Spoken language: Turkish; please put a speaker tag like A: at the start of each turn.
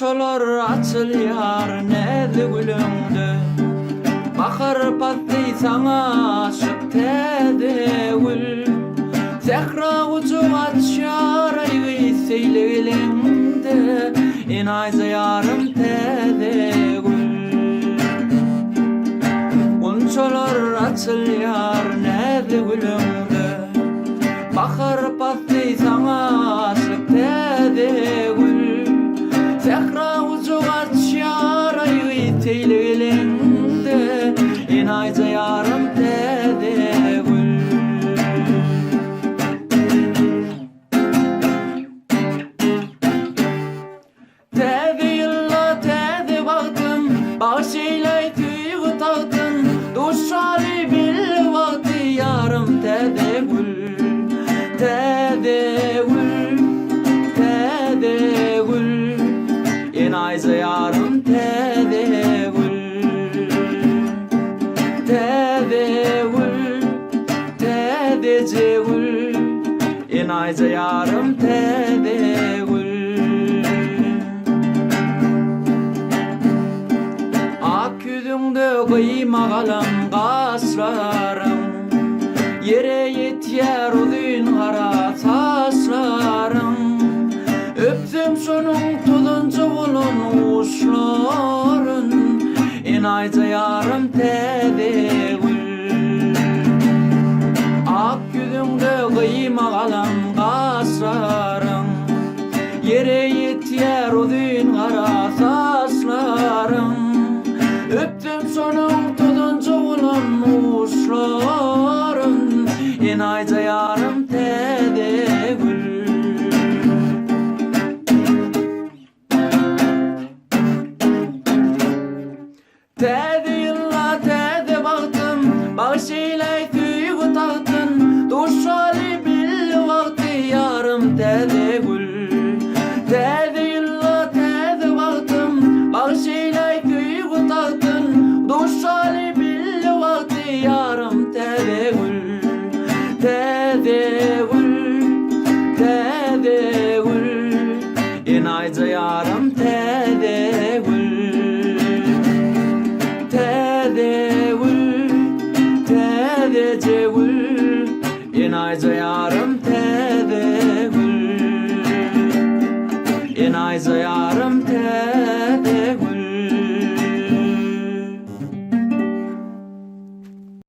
A: Unçolar açılýar näde gülüňde, bakar patly sana aşyk täze gül. Zehra ucu açar aýgy seýlegelinde, en aýzayarym täze gül. Unçolar açılýar näde gülüňde, bakar patly sana aşyk täze gül. Zehra ucu açar aýgy seýlegelinde, en aýzayarym täze gül. Täze ýylla täze bagdym, başylaý tüýgü tagdym, duşary bil wagty ýarym täze gül. Täze gül, täze gül, en aýzayarym täze gül. Täze gül, täze gül, en aýzayarym täze gül. Ak yüzüňde gıymagalan gaslarym, yere yetýär uzun gara saçlarym. Öpdüm şonuň tuzunçy bolan uşlaryn, en aýzayarym täze gül. Ak yüzüňde gıymagalan gaslarym, yere yetýär uzun gara saçlarym. Öpdüm şonuň tuzunçy bolan uşlaryn, en aýzayarym täze gül. Täze